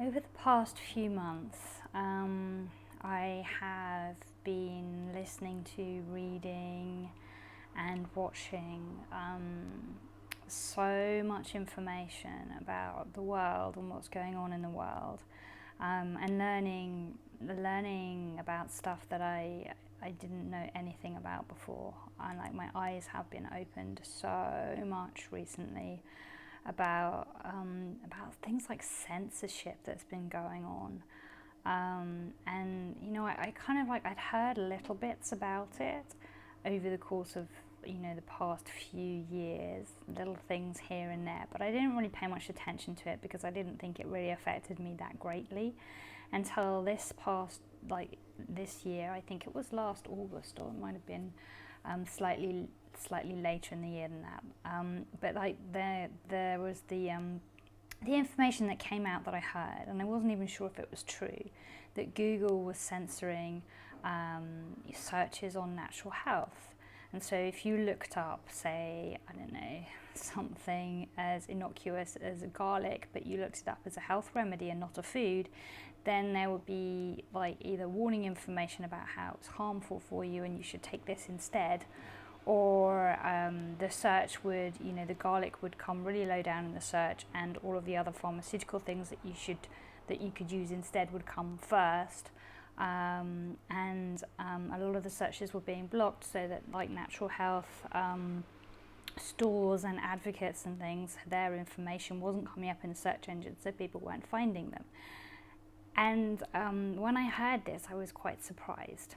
Over the past few months, I have been listening to, reading and watching so much information about the world and what's going on in the world, and learning about stuff that I didn't know anything about before. And like, my eyes have been opened so much recently about things like censorship that's been going on, and I kind of like, I'd heard little bits about it over the course of the past few years, little things here and there, but I didn't really pay much attention to it because I didn't think it really affected me that greatly until this year. I think it was last August, or it might have been slightly later in the year than that. But like, there was the information that came out that I heard, and I wasn't even sure if it was true, that Google was censoring searches on natural health. And so if you looked up, say, I don't know, something as innocuous as garlic, but you looked it up as a health remedy and not a food, then there would be like either warning information about how it's harmful for you and you should take this instead, or the search would, the garlic would come really low down in the search, and all of the other pharmaceutical things that you could use instead would come first. And a lot of the searches were being blocked, so that like natural health stores and advocates and things, their information wasn't coming up in the search engine, so people weren't finding them. And when I heard this, I was quite surprised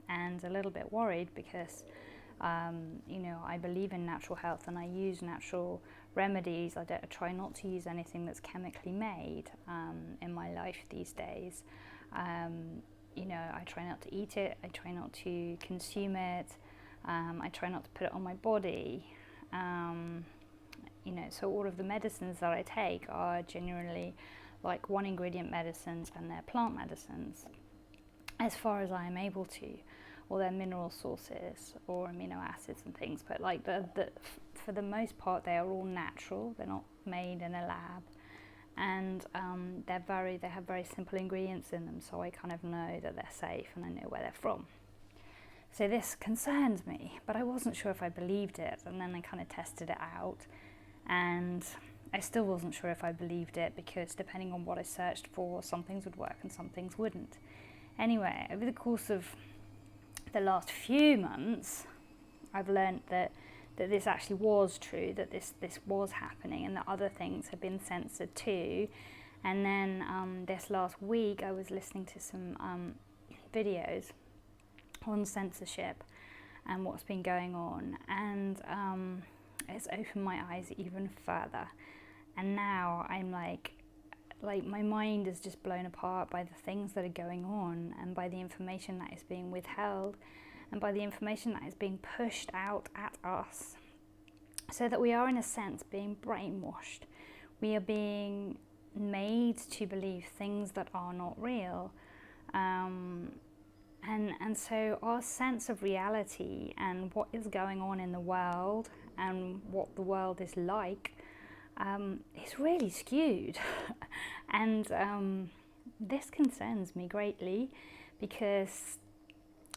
and a little bit worried because I believe in natural health and I use natural remedies. I try not to use anything that's chemically made in my life these days. I try not to eat it, I try not to consume it, I try not to put it on my body. So all of the medicines that I take are generally like one ingredient medicines, and they're plant medicines as far as I am able to, or they're mineral sources or amino acids and things, but like for the most part they are all natural, they're not made in a lab. And they have very simple ingredients in them, so I kind of know that they're safe and I know where they're from. So this concerns me, but I wasn't sure if I believed it, and then I kind of tested it out, and I still wasn't sure if I believed it, because depending on what I searched for, some things would work and some things wouldn't. Anyway, over the course of the last few months, I've learned that this actually was true, that this was happening, and that other things have been censored too. And then this last week I was listening to some videos on censorship and what's been going on, and it's opened my eyes even further. And now I'm like my mind is just blown apart by the things that are going on, and by the information that is being withheld, and by the information that is being pushed out at us, so that we are in a sense being brainwashed. We are being made to believe things that are not real, and so our sense of reality and what is going on in the world and what the world is like is really skewed. And this concerns me greatly, because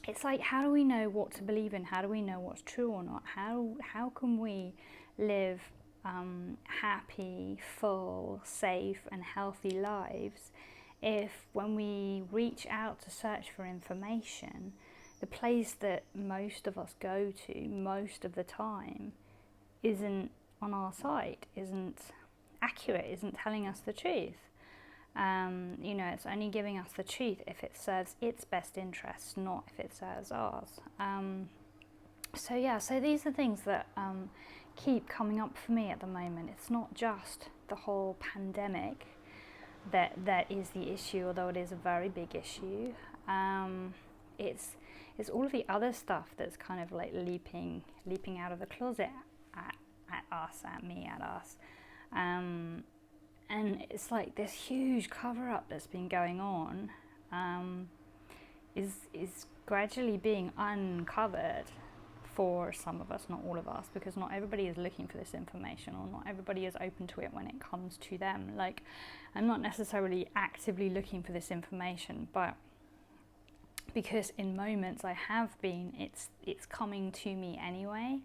it's like, how do we know what to believe in? How do we know what's true or not? How can we live happy, full, safe and healthy lives if, when we reach out to search for information, the place that most of us go to most of the time isn't on our side, isn't accurate, isn't telling us the truth? It's only giving us the truth if it serves its best interests, not if it serves ours. So these are things that keep coming up for me at the moment. It's not just the whole pandemic that is the issue, although it is a very big issue. It's all of the other stuff that's kind of like leaping out of the closet at us, at me, at us. And it's like this huge cover-up that's been going on is gradually being uncovered for some of us, not all of us, because not everybody is looking for this information, or not everybody is open to it when it comes to them. Like, I'm not necessarily actively looking for this information, but because in moments I have been, it's coming to me anyway,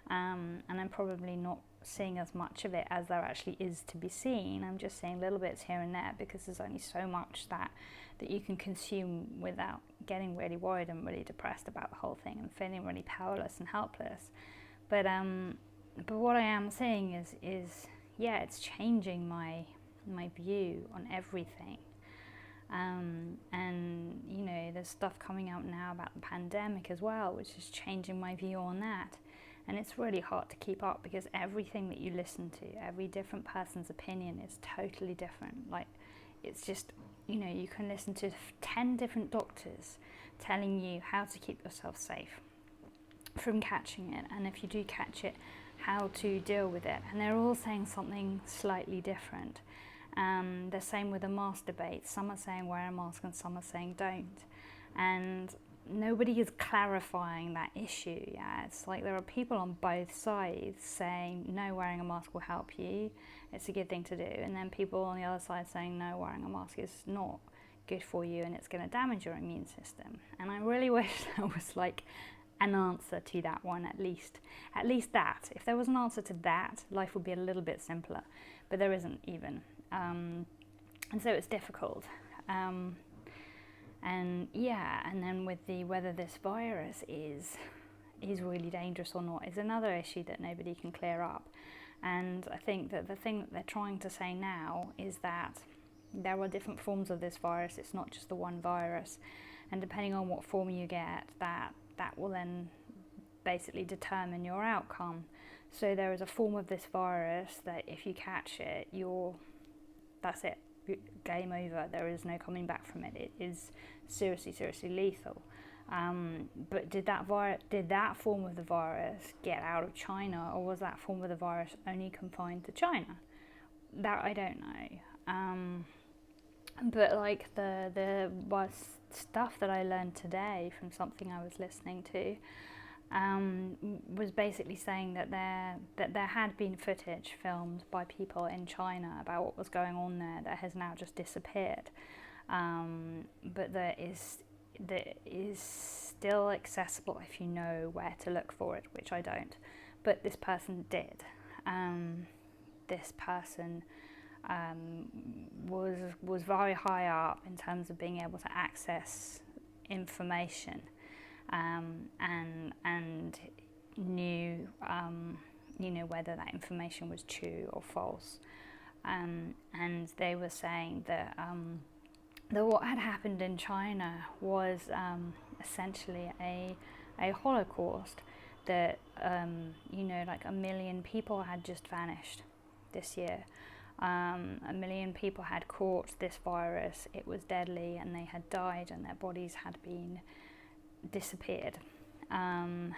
and I'm probably not seeing as much of it as there actually is to be seen. I'm just seeing little bits here and there, because there's only so much that you can consume without getting really worried and really depressed about the whole thing and feeling really powerless and helpless. But what I am saying is yeah, it's changing my view on everything. And you know, there's stuff coming out now about the pandemic as well, which is changing my view on that. And it's really hard to keep up, because everything that you listen to, every different person's opinion is totally different. Like, it's just, you know, you can listen to 10 different doctors telling you how to keep yourself safe from catching it, and if you do catch it, how to deal with it. And they're all saying something slightly different. The same with the mask debate. Some are saying wear a mask and some are saying don't. And nobody is clarifying that issue. Yeah, it's like there are people on both sides saying no, wearing a mask will help you, it's a good thing to do, and then people on the other side saying no, wearing a mask is not good for you and it's going to damage your immune system. And I really wish there was like an answer to that one, at least that. If there was an answer to that, life would be a little bit simpler, but there isn't even. And so it's difficult. And yeah, and then with whether this virus is really dangerous or not is another issue that nobody can clear up. And I think that the thing that they're trying to say now is that there are different forms of this virus. It's not just the one virus, and depending on what form you get, that will then basically determine your outcome. So there is a form of this virus that if you catch it, that's it. Game over. There is no coming back from it. It is seriously lethal. But did that form of the virus get out of China, or was that form of the virus only confined to China? That I don't know. But like the stuff that I learned today from something I was listening to was basically saying that there had been footage filmed by people in China about what was going on there that has now just disappeared, but that is still accessible if you know where to look for it, which I don't, but this person did. This person was very high up in terms of being able to access information, and knew whether that information was true or false, and they were saying that what had happened in China was essentially a holocaust, that like 1 million people had just vanished this year. 1 million people had caught this virus, it was deadly, and they had died and their bodies had been disappeared, and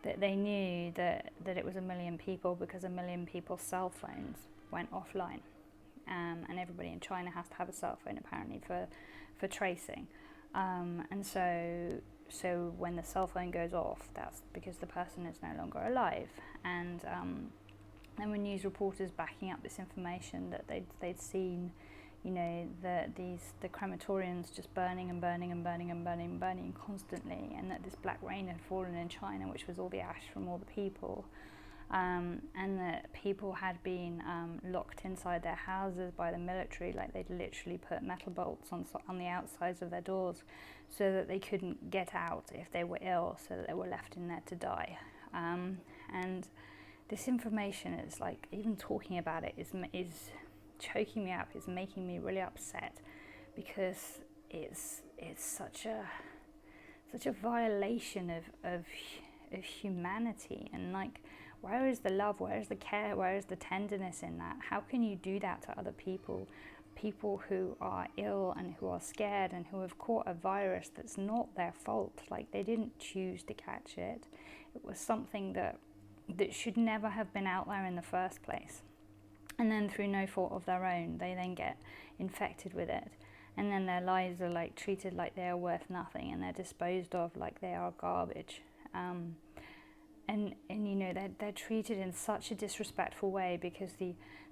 that they knew that it was 1 million people because 1 million people's cell phones went offline, and everybody in China has to have a cell phone apparently for tracing, and so when the cell phone goes off, that's because the person is no longer alive. And there were news reporters backing up this information that they'd seen, the crematoriums just burning and burning and burning and burning and burning constantly, and that this black rain had fallen in China, which was all the ash from all the people, and that people had been locked inside their houses by the military. Like, they'd literally put metal bolts on the outsides of their doors so that they couldn't get out if they were ill, so that they were left in there to die. And this information is like, even talking about it is choking me up, it's making me really upset, because it's such a violation of humanity. And like, where is the love, where is the care, where is the tenderness in that? How can you do that to other people who are ill and who are scared and who have caught a virus that's not their fault? Like, they didn't choose to catch it. It was something that should never have been out there in the first place, and then through no fault of their own they then get infected with it, and then their lives are like treated like they are worth nothing, and they're disposed of like they are garbage. And you know, they're treated in such a disrespectful way, because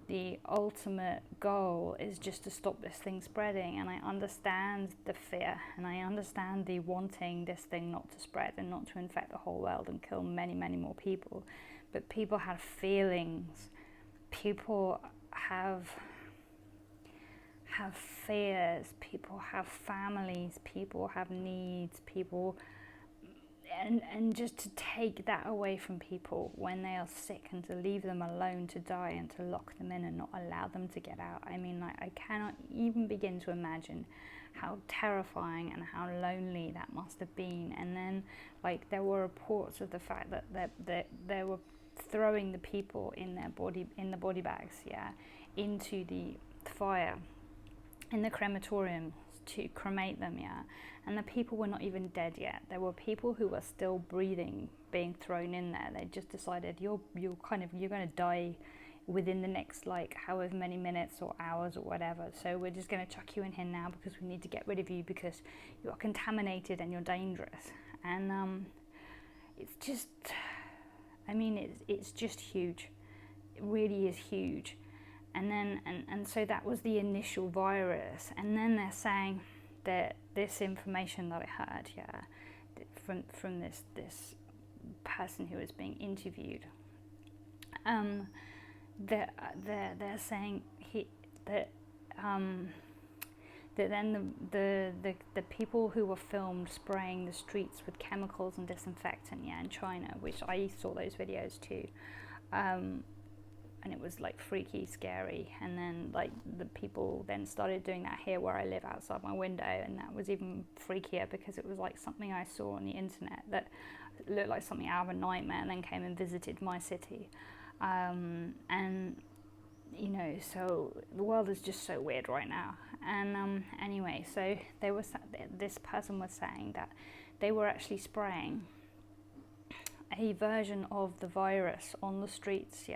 the ultimate goal is just to stop this thing spreading. And I understand the fear, and I understand the wanting this thing not to spread and not to infect the whole world and kill many, many more people. But people have feelings, people have fears, people have families, people have needs, people, and just to take that away from people when they are sick, and to leave them alone to die, and to lock them in and not allow them to get out. I mean, like, I cannot even begin to imagine how terrifying and how lonely that must have been. And then, like, there were reports of the fact that they were throwing the people in the body bags, into the fire in the crematorium to cremate them, and the people were not even dead yet. There were people who were still breathing being thrown in there. They just decided you're going to die within the next like however many minutes or hours or whatever, so we're just going to chuck you in here now because we need to get rid of you because you're contaminated and you're dangerous. And it's just, I mean, it's just huge. It really is huge. And then, and so that was the initial virus. And then they're saying that this information that I heard, from this person who was being interviewed, they're saying that then the people who were filmed spraying the streets with chemicals and disinfectant, in China, which I saw those videos too. And it was like freaky, scary. And then like the people then started doing that here where I live outside my window, and that was even freakier because it was like something I saw on the internet that looked like something out of a nightmare, and then came and visited my city. And you know, so the world is just so weird right now. And anyway, so this person was saying that they were actually spraying a version of the virus on the streets,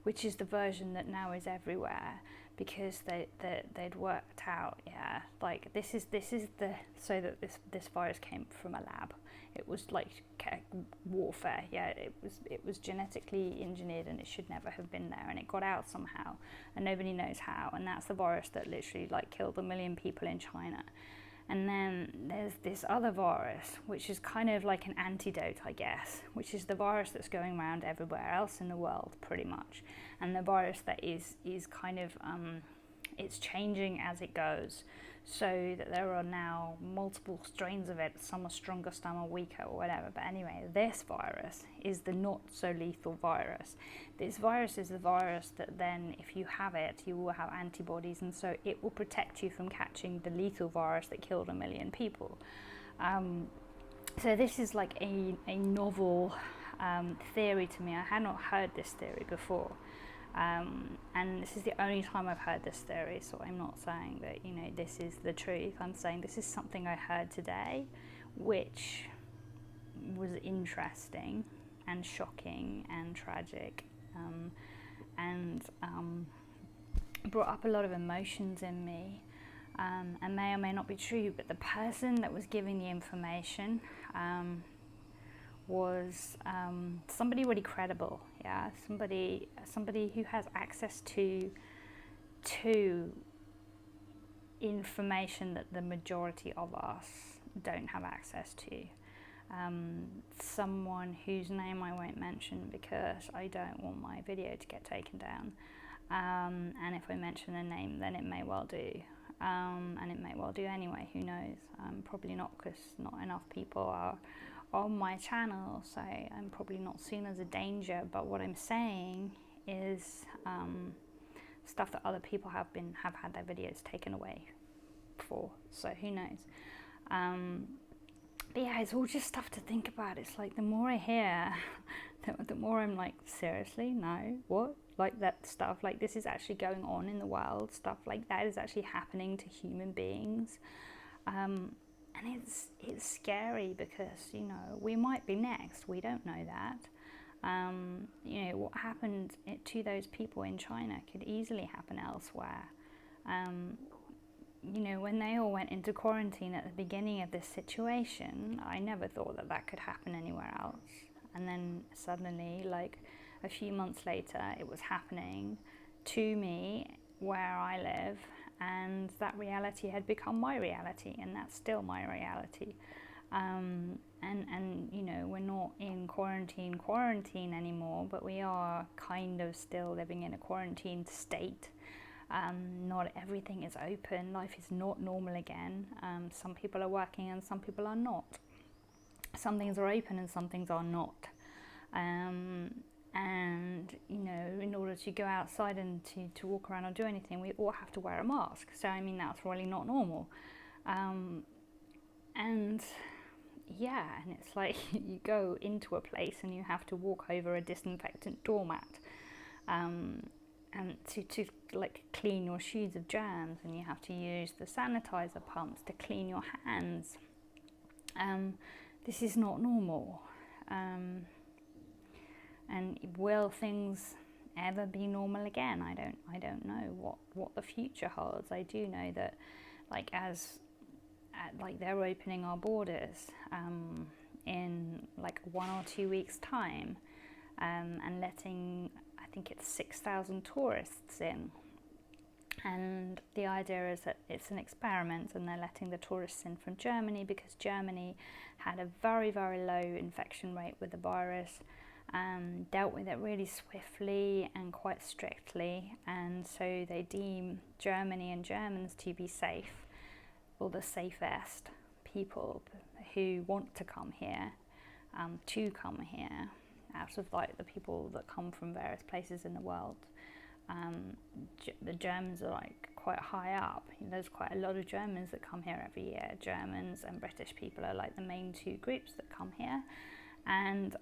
which is the version that now is everywhere, because they'd worked out, like this is the, so that this virus came from a lab. It was like warfare, it was genetically engineered, and it should never have been there, and it got out somehow, and nobody knows how. And that's the virus that literally like killed 1 million people in China. And then there's this other virus, which is kind of like an antidote, I guess, which is the virus that's going around everywhere else in the world, pretty much. And the virus that is kind of, it's changing as it goes, so that there are now multiple strains of it. Some are stronger, some are weaker, or whatever. But anyway, this virus is the not so lethal virus. This virus is the virus that then, if you have it, you will have antibodies, and so it will protect you from catching the lethal virus that killed 1 million people. So this is like a novel theory to me. I had not heard this theory before. And this is the only time I've heard this theory, so I'm not saying that, you know, this is the truth. I'm saying this is something I heard today, which was interesting and shocking and tragic, and brought up a lot of emotions in me, and may or may not be true. But the person that was giving the information was somebody really credible, somebody who has access to information that the majority of us don't have access to. Someone whose name I won't mention because I don't want my video to get taken down, and if I mention a name, then it may well do, and it may well do anyway, who knows. Probably not, because not enough people are on my channel, so I'm probably not seen as a danger. But what I'm saying is stuff that other people have had their videos taken away for, so who knows. But yeah, it's all just stuff to think about. It's like the more I hear, the more I'm like, seriously, no, what? Like that stuff, like this is actually going on in the world, stuff like that is actually happening to human beings. And it's scary because, you know, we might be next. We don't know that. You know, what happened to those people in China could easily happen elsewhere. you know, when they all went into quarantine at the beginning of this situation, I never thought that that could happen anywhere else. And then suddenly, like a few months later, it was happening to me where I live, and that reality had become my reality, and that's still my reality. And you know, we're not in quarantine anymore, but we are kind of still living in a quarantined state. Not everything is open. Life is not normal again. Some people are working and some people are not. Some things are open and some things are not. And you know, in order to go outside and to walk around or do anything, we all have to wear a mask. So I mean, that's really not normal. And yeah, and it's like you go into a place and you have to walk over a disinfectant doormat, and to like clean your shoes of germs, and you have to use the sanitizer pumps to clean your hands. This is not normal. And will things ever be normal again? I don't know what the future holds. I do know that, like, like they're opening our borders in like 1 or 2 weeks time, and letting, I think it's 6,000 tourists in. And the idea is that it's an experiment, and they're letting the tourists in from Germany because Germany had a very, very low infection rate with the virus, dealt with it really swiftly and quite strictly, and so they deem Germany and Germans to be safe, or the safest people who want to come here, out of like the people that come from various places in the world. The Germans are like quite high up. There's quite a lot of Germans that come here every year. Germans and British people are like the main two groups that come here, and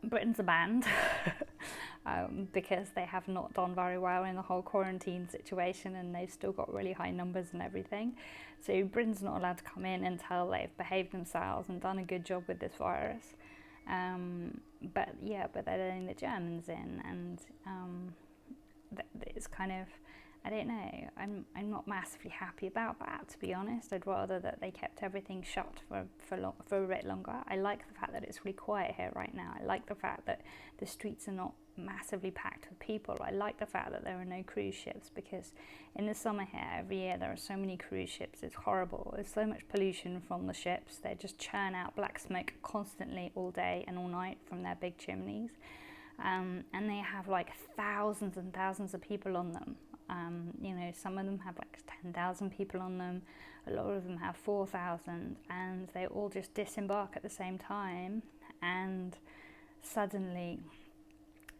Britain's a band because they have not done very well in the whole quarantine situation, and they've still got really high numbers and everything. So Britain's not allowed to come in until they've behaved themselves and done a good job with this virus. But they're letting the Germans in, and it's kind of, I don't know, I'm not massively happy about that, to be honest. I'd rather that they kept everything shut for a bit longer. I like the fact that it's really quiet here right now. I like the fact that the streets are not massively packed with people. I like the fact that there are no cruise ships, because in the summer here, every year there are so many cruise ships. It's horrible. There's so much pollution from the ships. They just churn out black smoke constantly all day and all night from their big chimneys. And they have like thousands and thousands of people on them. You know, some of them have like 10,000 people on them. A lot of them have 4,000, and they all just disembark at the same time. And suddenly,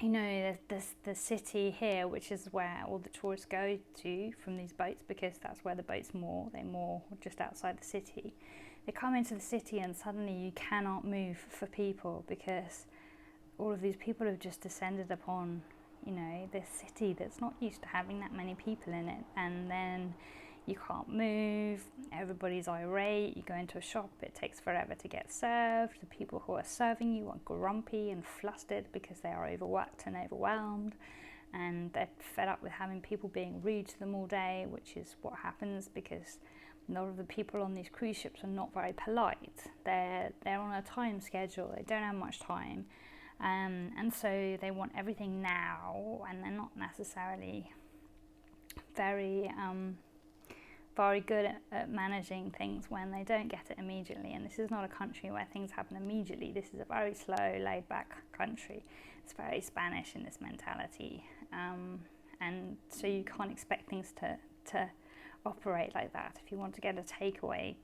you know, there's the city here, which is where all the tourists go to from these boats, because that's where the boats moor. They moor just outside the city. They come into the city, and suddenly you cannot move for people, because all of these people have just descended upon, you know, this city that's not used to having that many people in it. And then you can't move, everybody's irate. You go into a shop, it takes forever to get served. The people who are serving you are grumpy and flustered because they are overworked and overwhelmed, and they're fed up with having people being rude to them all day, which is what happens because a lot of the people on these cruise ships are not very polite. They're on a time schedule, they don't have much time. And so they want everything now, and they're not necessarily very good at managing things when they don't get it immediately. And this is not a country where things happen immediately. This is a very slow, laid-back country. It's very Spanish in this mentality, and so you can't expect things to operate like that. If you want to get a takeaway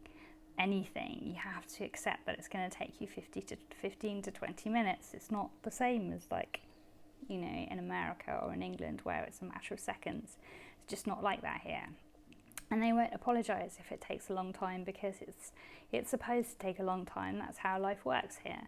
anything, you have to accept that it's going to take you 15 to 20 minutes. It's not the same as, like, you know, in America or in England, where it's a matter of seconds. It's just not like that here. And they won't apologise if it takes a long time, because it's supposed to take a long time. That's how life works here.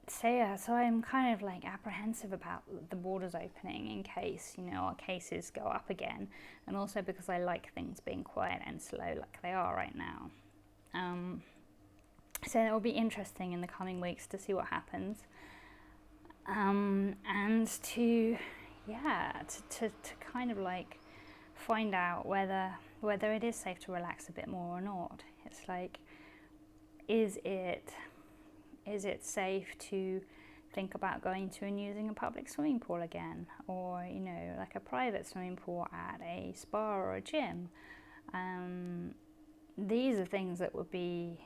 So I'm kind of like apprehensive about the borders opening in case, you know, our cases go up again, and also because I like things being quiet and slow like they are right now. So it will be interesting in the coming weeks to see what happens, and to kind of like find out whether it is safe to relax a bit more or not. It's like, is it safe to think about going to and using a public swimming pool again, or like a private swimming pool at a spa or a gym? These are things that would be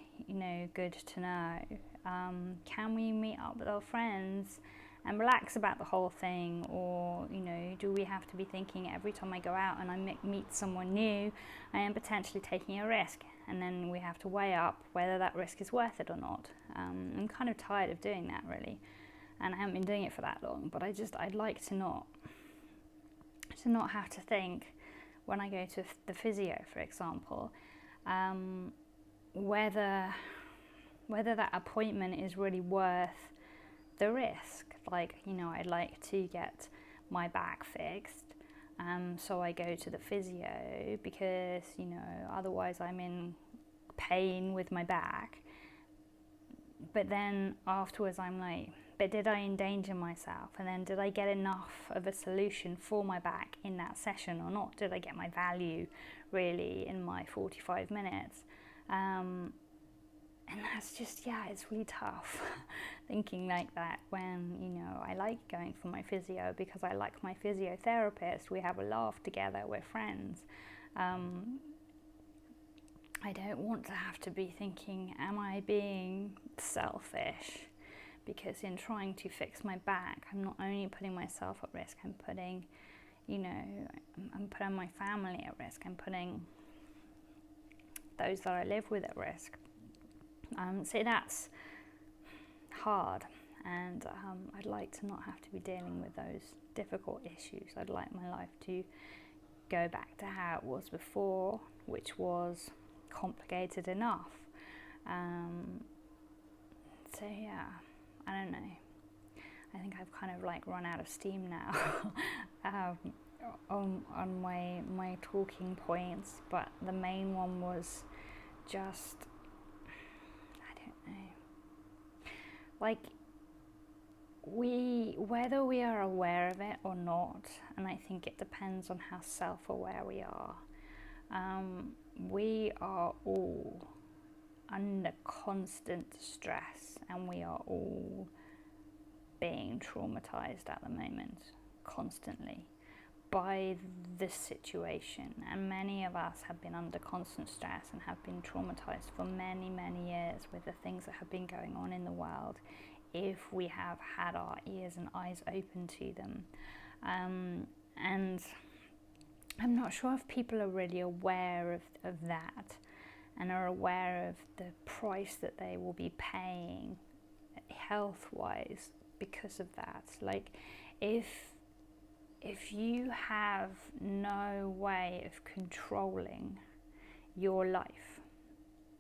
good to know. Can we meet up with our friends and relax about the whole thing, or do we have to be thinking every time I go out and I meet someone new, I am potentially taking a risk, and then we have to weigh up whether that risk is worth it or not. I'm kind of tired of doing that, really, and I haven't been doing it for that long, but I'd like to not have to think when I go to the physio, for example, whether that appointment is really worth the risk. Like, I'd like to get my back fixed, so I go to the physio because, otherwise I'm in pain with my back. But then afterwards I'm like, but did I endanger myself? And then did I get enough of a solution for my back in that session or not? Did I get my value really in my 45 minutes? And that's just, it's really tough thinking like that when, I like going for my physio because I like my physiotherapist. We have a laugh together, we're friends. I don't want to have to be thinking, am I being selfish? Because in trying to fix my back, I'm not only putting myself at risk, I'm putting my family at risk, I'm putting those that I live with at risk. So that's hard, and I'd like to not have to be dealing with those difficult issues. I'd like my life to go back to how it was before, which was complicated enough. So yeah, I don't know. I think I've kind of like run out of steam now on my talking points, but the main one was just, like, whether we are aware of it or not, and I think it depends on how self-aware we are. We are all under constant stress, and we are all being traumatized at the moment, constantly, by this situation. And many of us have been under constant stress and have been traumatized for many, many years with the things that have been going on in the world, if we have had our ears and eyes open to them. And I'm not sure if people are really aware of that and are aware of the price that they will be paying health-wise because of that. Like, if you have no way of controlling your life,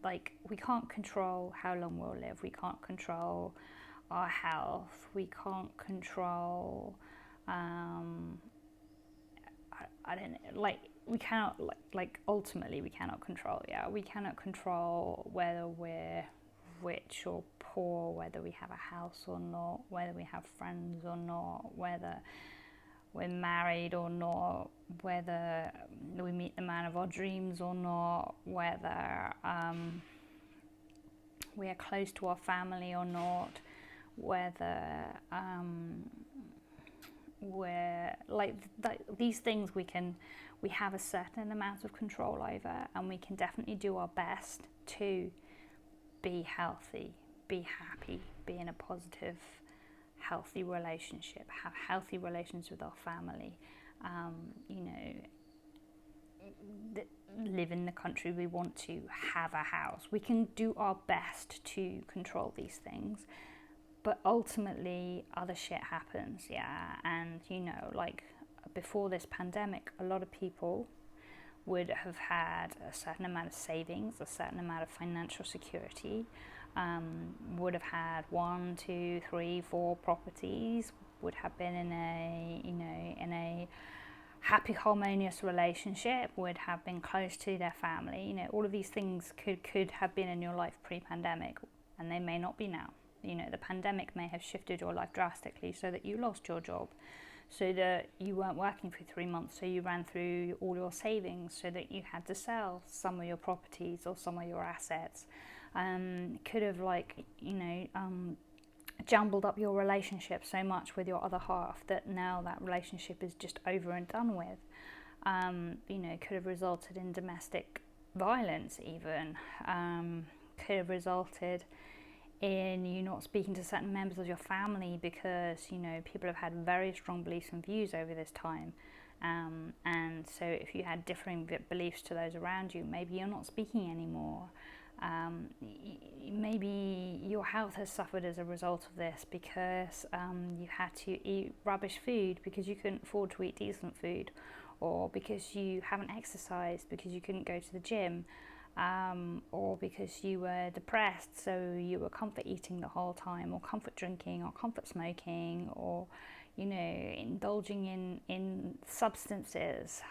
like, we can't control how long we'll live, we can't control our health, we can't control, I don't know, like, we cannot, like ultimately we cannot control, we cannot control whether we're rich or poor, whether we have a house or not, whether we have friends or not, whether we're married or not, whether we meet the man of our dreams or not, whether we are close to our family or not, whether we're like these things we have a certain amount of control over, and we can definitely do our best to be healthy, be happy, be in a positive, healthy relationship, have healthy relations with our family, live in the country we want to, have a house. We can do our best to control these things, but ultimately other shit happens, and like before this pandemic, a lot of people would have had a certain amount of savings, a certain amount of financial security, would have had 1, 2, 3, 4 properties, would have been in a happy, harmonious relationship, would have been close to their family. All of these things could have been in your life pre-pandemic, and they may not be now. The pandemic may have shifted your life drastically so that you lost your job, so that you weren't working for 3 months, so you ran through all your savings, so that you had to sell some of your properties or some of your assets. Could have, like, jumbled up your relationship so much with your other half that now that relationship is just over and done with. Could have resulted in domestic violence even. Could have resulted in you not speaking to certain members of your family because, people have had very strong beliefs and views over this time. And so if you had differing beliefs to those around you, maybe you're not speaking anymore. Maybe your health has suffered as a result of this because you had to eat rubbish food because you couldn't afford to eat decent food, or because you haven't exercised because you couldn't go to the gym, or because you were depressed, so you were comfort eating the whole time, or comfort drinking, or comfort smoking, or indulging in substances.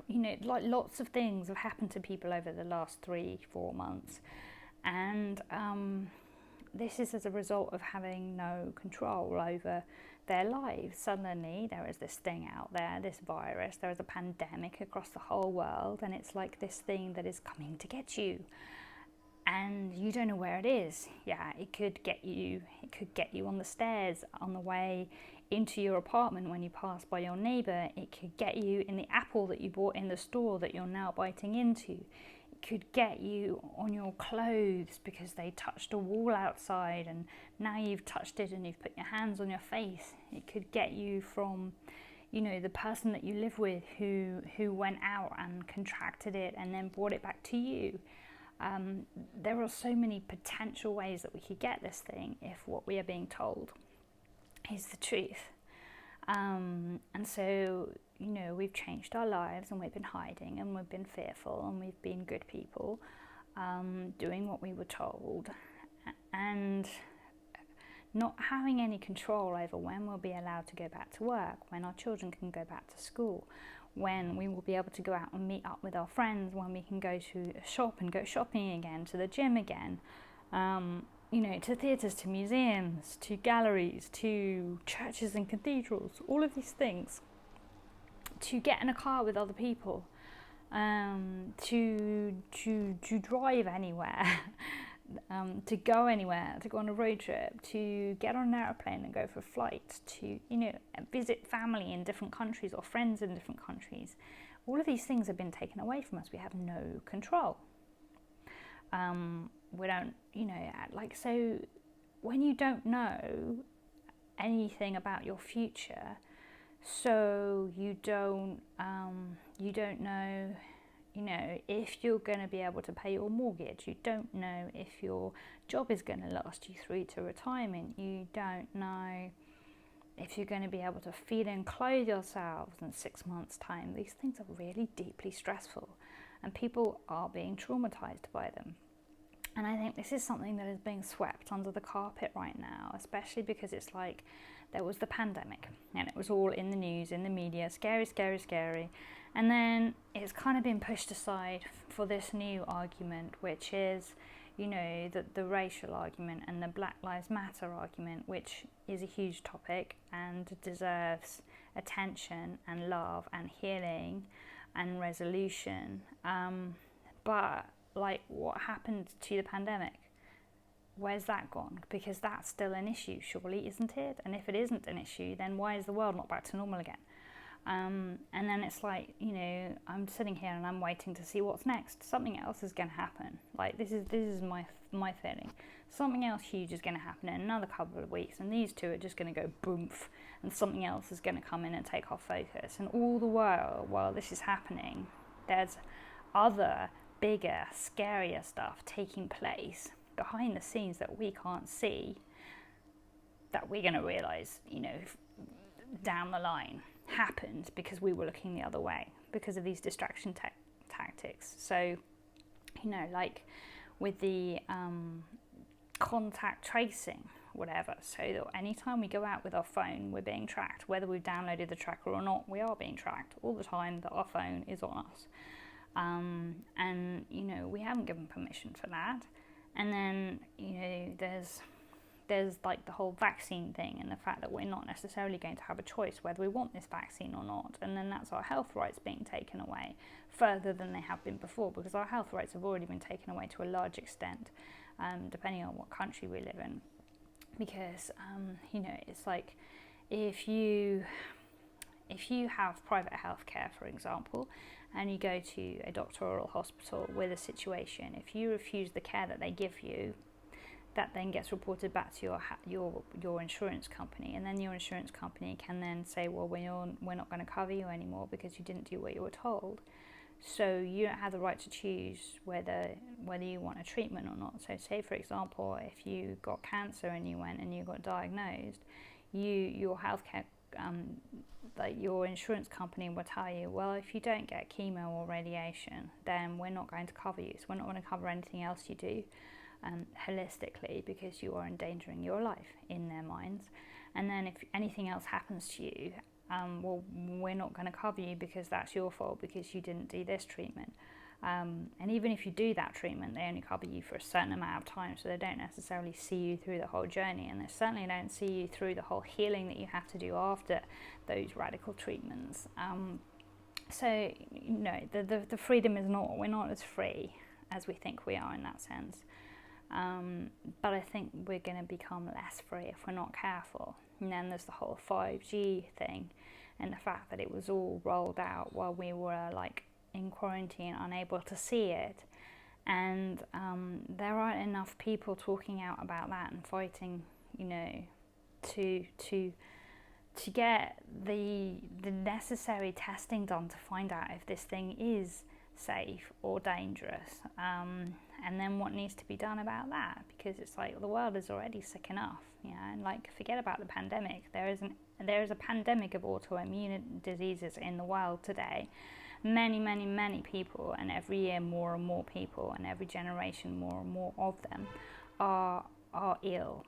Like lots of things have happened to people over the last 3-4 months, and this is as a result of having no control over their lives. Suddenly there is this thing out there, this virus, there is a pandemic across the whole world, and it's like this thing that is coming to get you, and you don't know where it is. It could get you on the stairs on the way into your apartment when you pass by your neighbour. It could get you in the apple that you bought in the store that you're now biting into. It could get you on your clothes because they touched a wall outside and now you've touched it and you've put your hands on your face. It could get you from the person that you live with who went out and contracted it and then brought it back to you. There are so many potential ways that we could get this thing if what we are being told is the truth. And so, we've changed our lives and we've been hiding and we've been fearful and we've been good people, doing what we were told, and not having any control over when we'll be allowed to go back to work, when our children can go back to school, when we will be able to go out and meet up with our friends, when we can go to a shop and go shopping again, to the gym again, to theatres, to museums, to galleries, to churches and cathedrals, all of these things, to get in a car with other people, to drive anywhere, to go anywhere, to go on a road trip, to get on an aeroplane and go for a flight, to visit family in different countries or friends in different countries. All of these things have been taken away from us. We have no control. We don't, so when you don't know anything about your future, so you don't know, if you're going to be able to pay your mortgage. You don't know if your job is going to last you through to retirement. You don't know if you're going to be able to feed and clothe yourselves in 6 months' time. These things are really deeply stressful, and people are being traumatized by them. And I think this is something that is being swept under the carpet right now, especially because it's like there was the pandemic and it was all in the news, in the media, scary, scary, scary. And then it's kind of been pushed aside for this new argument, which is, the racial argument and the Black Lives Matter argument, which is a huge topic and deserves attention and love and healing and resolution. But what happened to the pandemic? Where's that gone? Because that's still an issue, surely, isn't it? And if it isn't an issue, then why is the world not back to normal again? And then it's like, I'm sitting here and I'm waiting to see what's next. Something else is going to happen. This is my feeling. Something else huge is going to happen in another couple of weeks, and these two are just going to go boomf, and something else is going to come in and take our focus. And all the while this is happening, there's other bigger, scarier stuff taking place behind the scenes that we can't see, that we're going to realise, down the line happened because we were looking the other way, because of these distraction tactics. So, with the contact tracing, whatever, so that anytime we go out with our phone, we're being tracked. Whether we've downloaded the tracker or not, we are being tracked all the time, that our phone is on us. And we haven't given permission for that. And then there's there's like the whole vaccine thing, and the fact that we're not necessarily going to have a choice whether we want this vaccine or not, and then that's our health rights being taken away further than they have been before, because our health rights have already been taken away to a large extent, depending on what country we live in. Because it's like if you have private healthcare, for example, and you go to a doctoral hospital with a situation, if you refuse the care that they give you, that then gets reported back to your insurance company, and then your insurance company can then say, well, we're not going to cover you anymore because you didn't do what you were told. So you don't have the right to choose whether you want a treatment or not. So say, for example, if you got cancer and you went and you got diagnosed, your healthcare, your insurance company will tell you, well, if you don't get chemo or radiation, then we're not going to cover you. So we're not going to cover anything else you do holistically, because you are endangering your life in their minds. And then if anything else happens to you, well, we're not going to cover you because that's your fault, because you didn't do this treatment. And even if you do that treatment, they only cover you for a certain amount of time, so they don't necessarily see you through the whole journey, and they certainly don't see you through the whole healing that you have to do after those radical treatments. So, the freedom is not, we're not as free as we think we are in that sense. But I think we're going to become less free if we're not careful. And then there's the whole 5G thing, and the fact that it was all rolled out while we were like in quarantine, unable to see it. And there aren't enough people talking out about that and fighting, to get the necessary testing done to find out if this thing is safe or dangerous, and then what needs to be done about that, because it's like the world is already sick enough, and like, forget about the pandemic. There is a pandemic of autoimmune diseases in the world today. Many people, and every year more and more people, and every generation more and more of them are ill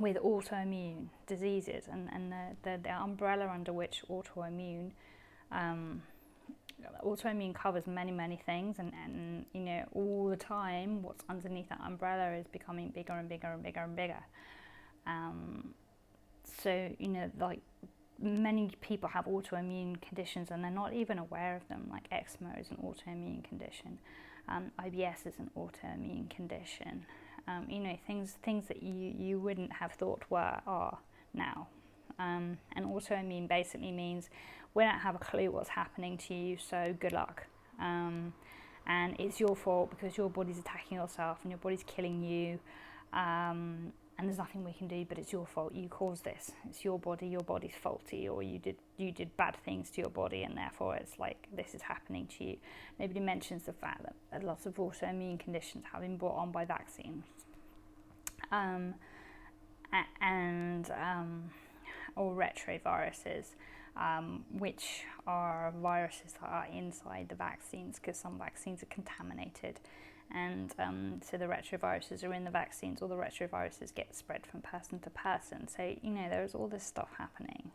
with autoimmune diseases, and the umbrella under which autoimmune covers many things, and all the time what's underneath that umbrella is becoming bigger and bigger and bigger and bigger. So like, many people have autoimmune conditions and they're not even aware of them. Like eczema is an autoimmune condition, IBS is an autoimmune condition. Things that you wouldn't have thought are now. And autoimmune basically means we don't have a clue what's happening to you, so good luck. And it's your fault because your body's attacking yourself and your body's killing you. And there's nothing we can do, but it's your fault. You caused this. It's your body's faulty, or you did bad things to your body, and therefore it's like this is happening to you. Nobody mentions the fact that lots of autoimmune conditions have been brought on by vaccines, or retroviruses, which are viruses that are inside the vaccines, because some vaccines are contaminated. And so the retroviruses are in the vaccines, or the retroviruses get spread from person to person. So, there's all this stuff happening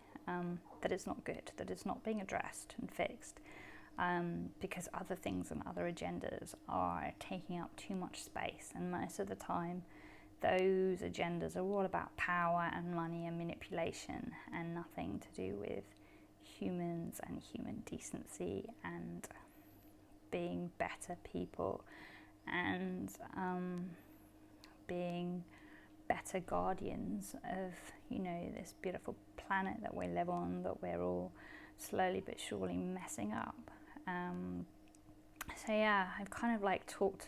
that is not good, that is not being addressed and fixed, because other things and other agendas are taking up too much space. And most of the time, those agendas are all about power and money and manipulation, and nothing to do with humans and human decency and being better people, and being better guardians of this beautiful planet that we live on, that we're all slowly but surely messing up. So yeah, I've kind of like talked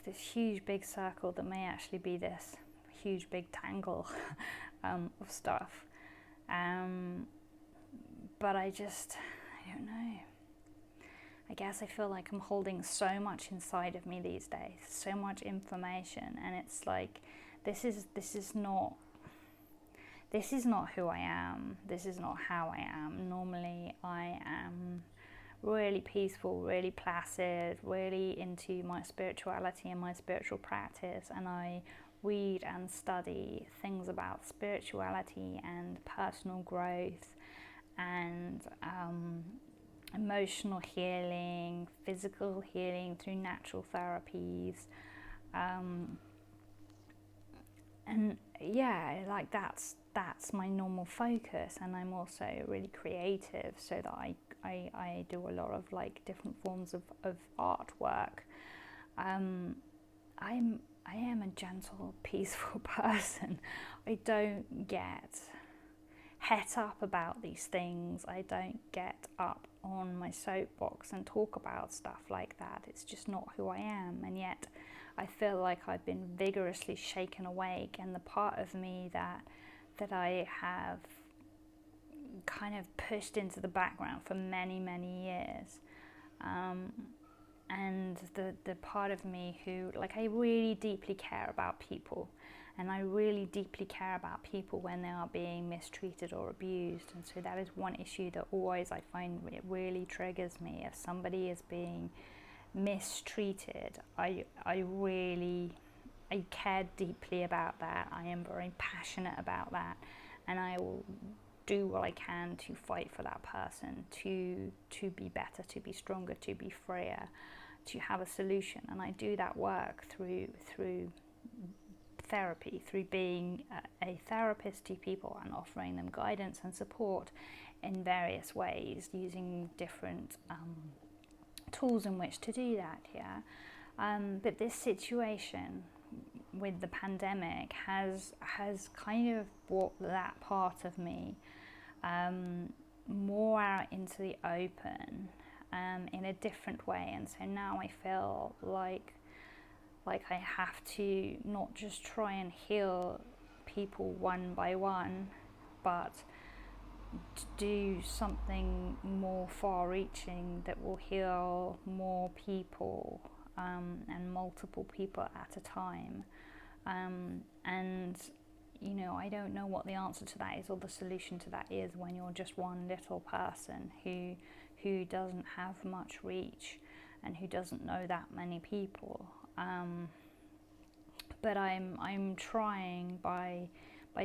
this huge big circle that may actually be this huge big tangle of stuff, but I don't know. I guess I feel like I'm holding so much inside of me these days, so much information, and it's like this is not who I am. This is not how I am. Normally I am really peaceful, really placid, really into my spirituality and my spiritual practice, and I read and study things about spirituality and personal growth and emotional healing, physical healing through natural therapies, yeah, like that's my normal focus, and I'm also really creative, so that I do a lot of like different forms of artwork. I am a gentle, peaceful person. I don't get het up about these things. I don't get up on my soapbox and talk about stuff like that. It's just not who I am, and yet I feel like I've been vigorously shaken awake, and the part of me that I have kind of pushed into the background for many, many years. And the part of me who, like, I really deeply care about people, and I really deeply care about people when they are being mistreated or abused. And so that is one issue that always I find it really triggers me. If somebody is being mistreated, I care deeply about that. I am very passionate about that, and I will do what I can to fight for that person to be better, to be stronger, to be freer, to have a solution. And I do that work through therapy, through being a therapist to people and offering them guidance and support in various ways, using different tools in which to do that. But this situation with the pandemic has kind of brought that part of me more out into the open, in a different way. And so now I feel like I have to not just try and heal people one by one, but to do something more far-reaching that will heal more people, and multiple people at a time. And you know, I don't know what the answer to that is, or the solution to that is, when you're just one little person who doesn't have much reach and who doesn't know that many people. But I'm trying by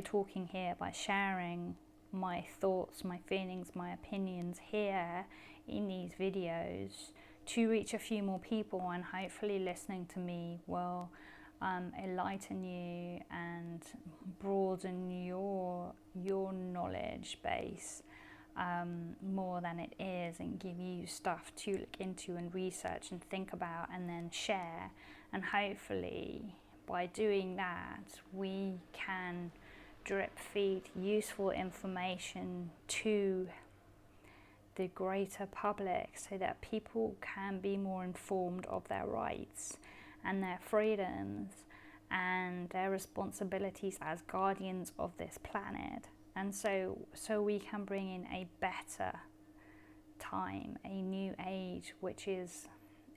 talking here, by sharing my thoughts, my feelings, my opinions here in these videos, to reach a few more people, and hopefully listening to me will enlighten you and broaden your knowledge base more than it is, and give you stuff to look into and research and think about and then share. And hopefully by doing that, we can drip feed useful information to the greater public, so that people can be more informed of their rights and their freedoms and their responsibilities as guardians of this planet. And so we can bring in a better time, a new age, which is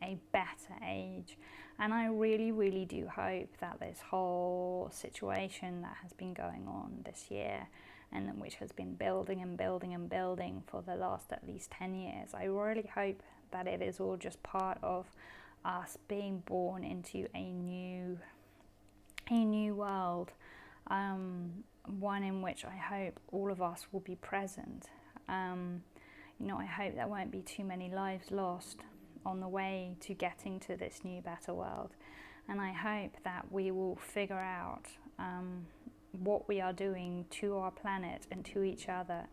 a better age. And I really, really do hope that this whole situation that has been going on this year, and which has been building and building and building for the last at least 10 years, I really hope that it is all just part of us being born into a new world, one in which I hope all of us will be present. You know, I hope there won't be too many lives lost on the way to getting to this new, better world. And I hope that we will figure out what we are doing to our planet and to each other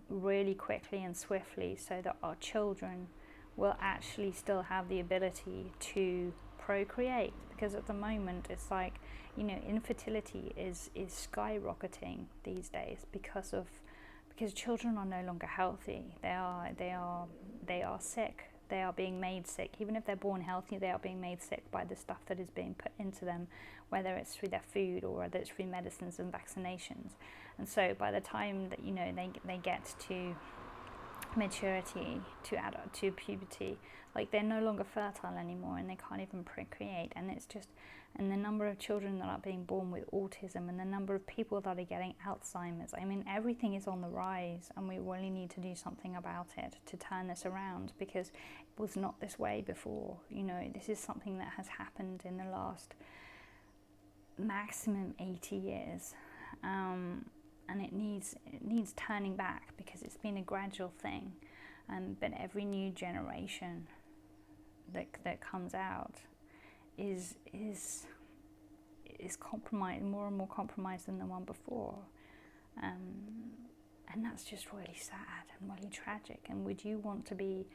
really quickly and swiftly, so that our children will actually still have the ability to procreate. Because at the moment it's like, you know, infertility is skyrocketing these days because children are no longer healthy. They are sick. They are being made sick. Even if they're born healthy, they are being made sick by the stuff that is being put into them, whether it's through their food or whether it's through medicines and vaccinations. And so by the time that, you know, they get to maturity, to puberty, like, they're no longer fertile anymore, and they can't even procreate. And it's just, and the number of children that are being born with autism, and the number of people that are getting Alzheimer's, I mean, everything is on the rise, and we really need to do something about it to turn this around, because it was not this way before. You know, this is something that has happened in the last maximum 80 years. And it needs turning back, because it's been a gradual thing. But every new generation that comes out is is compromised, more and more compromised than the one before. And that's just really sad and really tragic. And would you want to be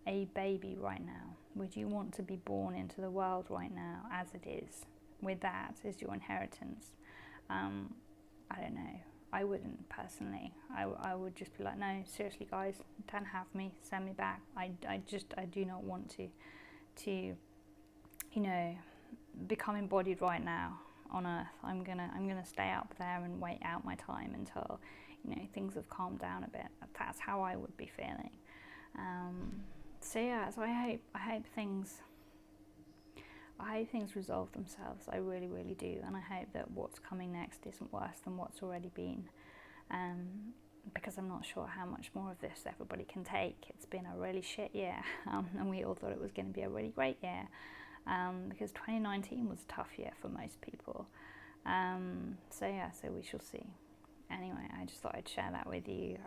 a baby right now? Would you want to be born into the world right now as it is, with that as your inheritance? I don't know. I wouldn't personally. I would just be like, no, seriously guys, don't have me, send me back. I do not want to become embodied right now on Earth. I'm gonna stay up there and wait out my time until things have calmed down a bit. That's how I would be feeling. So I hope things resolve themselves. I really, really do, and I hope that what's coming next isn't worse than what's already been. Because I'm not sure how much more of this everybody can take. It's been a really shit year, and we all thought it was going to be a really great year. Because 2019 was a tough year for most people. So we shall see. Anyway, I just thought I'd share that with you.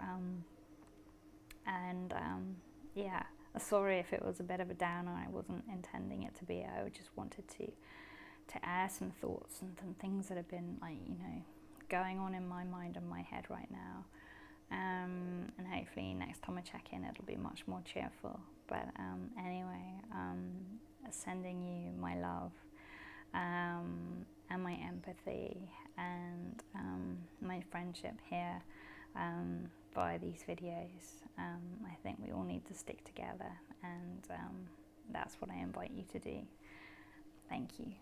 Sorry if it was a bit of a downer. I wasn't intending it to be. I just wanted to air some thoughts and some things that have been going on in my mind and my head right now. And hopefully next time I check in it'll be much more cheerful. But anyway, sending you my love and my empathy and my friendship here via these videos. I think we all need to stick together, and that's what I invite you to do. Thank you.